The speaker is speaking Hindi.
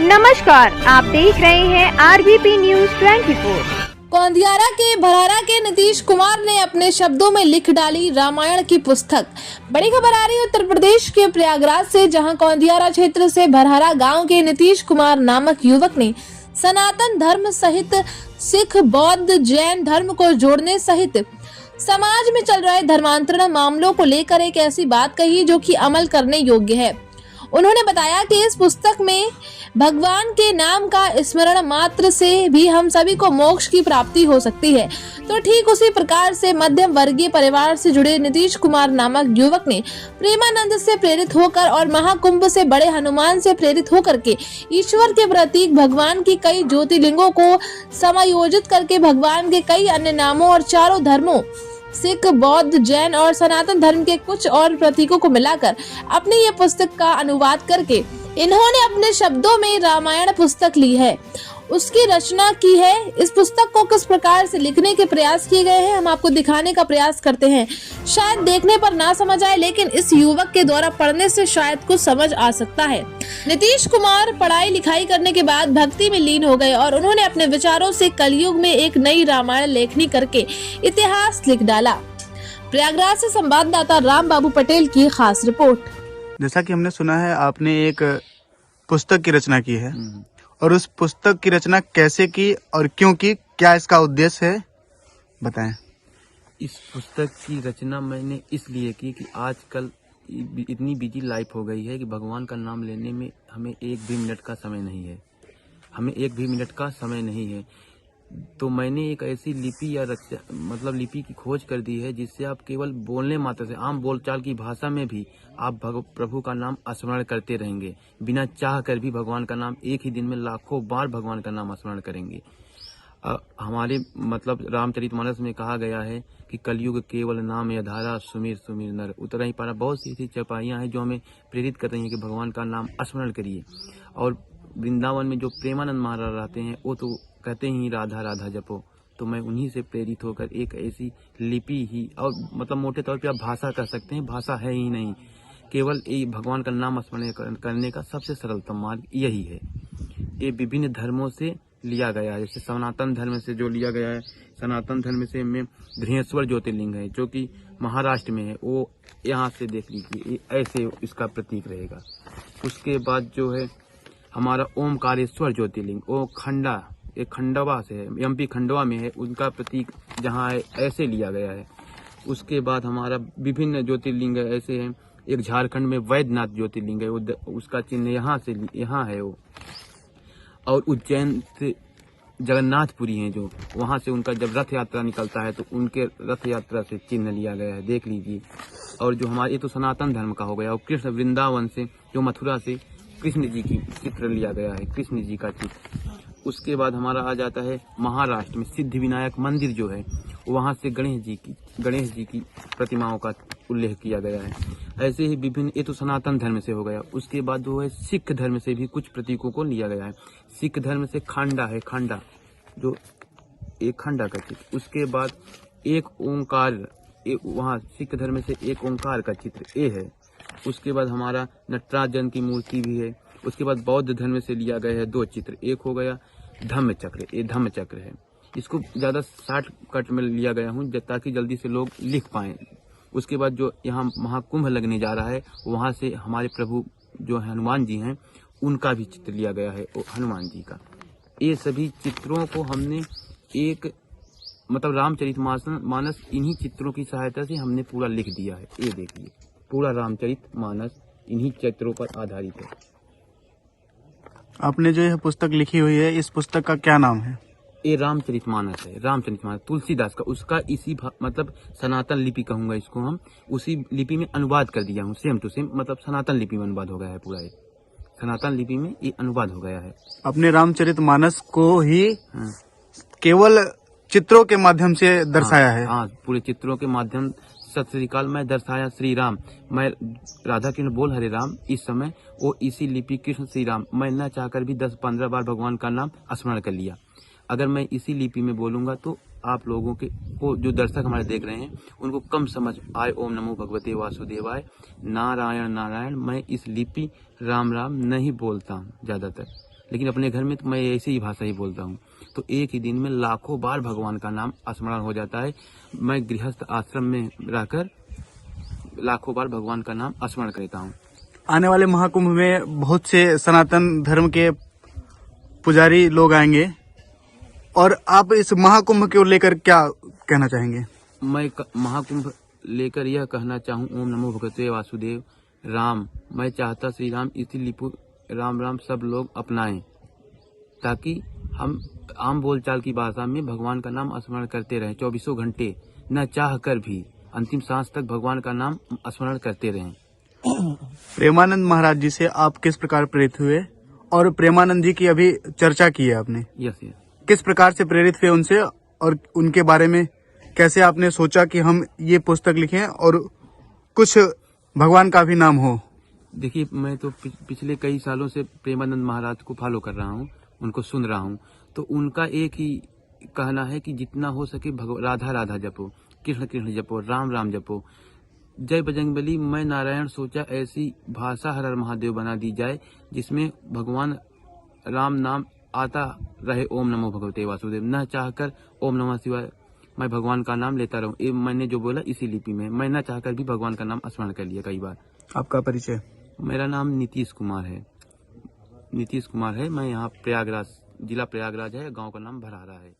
नमस्कार, आप देख रहे हैं आरबीपी न्यूज 24। गोंदियारा के भरारा के नीतीश कुमार ने अपने शब्दों में लिख डाली रामायण की पुस्तक। बड़ी खबर आ रही है उत्तर प्रदेश के प्रयागराज से, जहां गोंदियारा क्षेत्र से भरारा गांव के नीतीश कुमार नामक युवक ने सनातन धर्म सहित सिख, बौद्ध, जैन धर्म को जोड़ने सहित समाज में चल रहे धर्मांतरण मामलों को लेकर एक ऐसी बात कही जो कि अमल करने योग्य है। उन्होंने बताया कि इस पुस्तक में भगवान के नाम का स्मरण मात्र से भी हम सभी को मोक्ष की प्राप्ति हो सकती है। तो ठीक उसी प्रकार से मध्यम वर्गीय परिवार से जुड़े नीतीश कुमार नामक युवक ने प्रेमानंद से प्रेरित होकर और महाकुंभ से बड़े हनुमान से प्रेरित होकर के ईश्वर के प्रतीक भगवान की कई ज्योतिर्लिंगों को समायोजित करके भगवान के कई अन्य नामों और चारों धर्मों सिख, बौद्ध, जैन और सनातन धर्म के कुछ और प्रतीकों को मिलाकर अपनी ये पुस्तक का अनुवाद करके इन्होंने अपने शब्दों में रामायण पुस्तक ली है, उसकी रचना की है। इस पुस्तक को किस प्रकार से लिखने के प्रयास किए गए हैं हम आपको दिखाने का प्रयास करते हैं। शायद देखने पर ना समझ आए, लेकिन इस युवक के द्वारा पढ़ने से शायद कुछ समझ आ सकता है। नीतीश कुमार पढ़ाई लिखाई करने के बाद भक्ति में लीन हो गए और उन्होंने अपने विचारों से कलयुग में एक नई रामायण लेखनी करके इतिहास लिख डाला। प्रयागराज से संवाददाता राम बाबू पटेल की खास रिपोर्ट। जैसा कि हमने सुना है, आपने एक पुस्तक की रचना की है, और उस पुस्तक की रचना कैसे की और क्यों की, क्या इसका उद्देश्य है, बताएं। इस पुस्तक की रचना मैंने इसलिए की कि आजकल इतनी बिजी लाइफ हो गई है कि भगवान का नाम लेने में हमें एक भी मिनट का समय नहीं है। तो मैंने एक ऐसी लिपि या लिपि की खोज कर दी है जिससे आप केवल बोलने मात्र से, आम बोलचाल की भाषा में भी आप प्रभु का नाम स्मरण करते रहेंगे। बिना चाह कर भी भगवान का नाम एक ही दिन में लाखों बार भगवान का नाम स्मरण करेंगे। हमारे रामचरितमानस में कहा गया है कि कलयुग केवल नाम या धारा, सुमिर सुमिर नर। उतर ही पारा बहुत सी ऐसी चौपाइयाँ हैं जो हमें प्रेरित कर रही हैं कि भगवान का नाम स्मरण करिए। और वृंदावन में जो प्रेमानंद महाराज रहते हैं वो तो कहते ही राधा राधा जपो। तो मैं उन्हीं से प्रेरित होकर एक ऐसी लिपि ही, और मोटे तौर पे आप भाषा कह सकते हैं, भाषा है ही नहीं, केवल भगवान का नाम स्मरण करने का सबसे सरलतम मार्ग यही है। ये विभिन्न धर्मों से लिया गया है। जैसे सनातन धर्म से जो लिया गया है, सनातन धर्म से में गृहेश्वर ज्योतिर्लिंग है जो कि महाराष्ट्र में है, वो यहाँ से देख लीजिए, ऐसे इसका प्रतीक रहेगा। उसके बाद जो है हमारा ओमकारेश्वर ज्योतिर्लिंग, वो खंडवा से है, एमपी खंडवा में है, उनका प्रतीक जहाँ है ऐसे लिया गया है। उसके बाद हमारा विभिन्न ज्योतिर्लिंग ऐसे हैं। एक झारखंड में वैद्यनाथ ज्योतिर्लिंग है, उसका चिन्ह यहाँ है वो। और उज्जैन से जगन्नाथपुरी है, जो वहाँ से उनका जब रथ यात्रा निकलता है तो उनके रथ यात्रा से चिन्ह लिया गया है, देख लीजिए। और जो हमारे ये तो सनातन धर्म का हो गया। और कृष्ण वृंदावन से, जो मथुरा से कृष्ण जी की चित्र लिया गया है, कृष्ण जी का चित्र। उसके बाद हमारा आ जाता है महाराष्ट्र में सिद्धि विनायक मंदिर जो है, वहाँ से गणेश जी की प्रतिमाओं का उल्लेख किया गया है। ऐसे ही विभिन्न, ये तो सनातन धर्म से हो गया। उसके बाद जो है सिख धर्म से भी कुछ प्रतीकों को लिया गया है। सिख धर्म से खांडा है, जो एक खंडा का चित्र। उसके बाद एक ओंकार, वहाँ सिख धर्म से एक ओंकार का चित्र ये है। उसके बाद हमारा नटराजन की मूर्ति भी है। उसके बाद बौद्ध धर्म से लिया गया है 2 चित्र। एक हो गया धम्म चक्र, ये धम्म चक्र है। इसको ज्यादा शॉर्टकट में लिया गया हूँ ताकि जल्दी से लोग लिख पाएं। उसके बाद जो यहाँ महाकुंभ लगने जा रहा है, वहाँ से हमारे प्रभु जो हनुमान जी हैं, उनका भी चित्र लिया गया है, हनुमान जी का। ये सभी चित्रों को हमने एक रामचरितमानस इन्हीं चित्रों की सहायता से हमने पूरा लिख दिया है। ये देखिए, पूरा रामचरितमानस इन्हीं चित्रों पर आधारित है। आपने जो यह पुस्तक लिखी हुई है, इस पुस्तक का क्या नाम है? ये रामचरितमानस है, रामचरितमानस तुलसीदास का। उसका इसी सनातन लिपि कहूंगा इसको, हम उसी लिपि में अनुवाद कर दिया हूँ, सेम टू सेम, सनातन लिपि में अनुवाद हो गया है पूरा। सनातन लिपि में ये अनुवाद हो गया है। अपने रामचरितमानस को ही केवल चित्रों के माध्यम से दर्शाया है। हाँ, पूरे चित्रों के माध्यम। सत श्री अकाल, मैं दर्शाया श्री राम, मैं राधा कृष्ण बोल हरे राम। इस समय वो इसी लिपि कृष्ण श्री राम, मैं न चाहकर भी 10-15 बार भगवान का नाम स्मरण कर लिया। अगर मैं इसी लिपि में बोलूंगा तो आप लोगों को जो दर्शक हमारे देख रहे हैं उनको कम समझ आए। ओम नमो भगवते वासुदेवाय, नारायण नारायण। मैं इस लिपि राम राम नहीं बोलता हूँ ज्यादातर, लेकिन अपने घर में तो मैं ऐसी ही भाषा ही बोलता हूँ। तो एक ही दिन में लाखों बार भगवान का नाम स्मरण हो जाता है। मैं गृहस्थ आश्रम में रहकर लाखों बार भगवान का नाम स्मरण करता हूँ। आने वाले महाकुंभ में बहुत से सनातन धर्म के पुजारी लोग आएंगे, और आप इस महाकुंभ को लेकर क्या कहना चाहेंगे? मैं महाकुंभ लेकर यह कहना चाहूँ, ओम नमो भगवते वासुदेव राम। मैं चाहता श्री राम इसी लिपि राम राम सब लोग अपनाएं, ताकि हम आम बोलचाल की भाषा में भगवान का नाम स्मरण करते रहें 24 घंटे, न चाह कर भी अंतिम सांस तक भगवान का नाम स्मरण करते रहें। प्रेमानंद महाराज जी से आप किस प्रकार प्रेरित हुए, और प्रेमानंद जी की अभी चर्चा की है आपने, यस। किस प्रकार से प्रेरित हुए उनसे, और उनके बारे में कैसे आपने सोचा कि हम ये पुस्तक लिखें और कुछ भगवान का भी नाम हो? देखिए, मैं तो पिछले कई सालों से प्रेमानंद महाराज को फॉलो कर रहा हूँ, उनको सुन रहा हूँ। तो उनका एक ही कहना है कि जितना हो सके राधा राधा जपो, कृष्ण कृष्ण जपो, राम राम जपो, जय बजरंगबली। मैं नारायण सोचा ऐसी भाषा हर हर महादेव बना दी जाए जिसमें भगवान राम नाम आता रहे, ओम नमो भगवते वासुदेव, न चाहकर ओम नमः शिवाय मैं भगवान का नाम लेता रहूं। ये मैंने जो बोला इसी लिपि में, मैं न चाहकर भी भगवान का नाम स्मरण कर लिया कई बार। आपका परिचय? मेरा नाम नीतीश कुमार है। नीतीश कुमार है। मैं यहाँ प्रयागराज, जिला प्रयागराज है, गांव का नाम भरहारा है।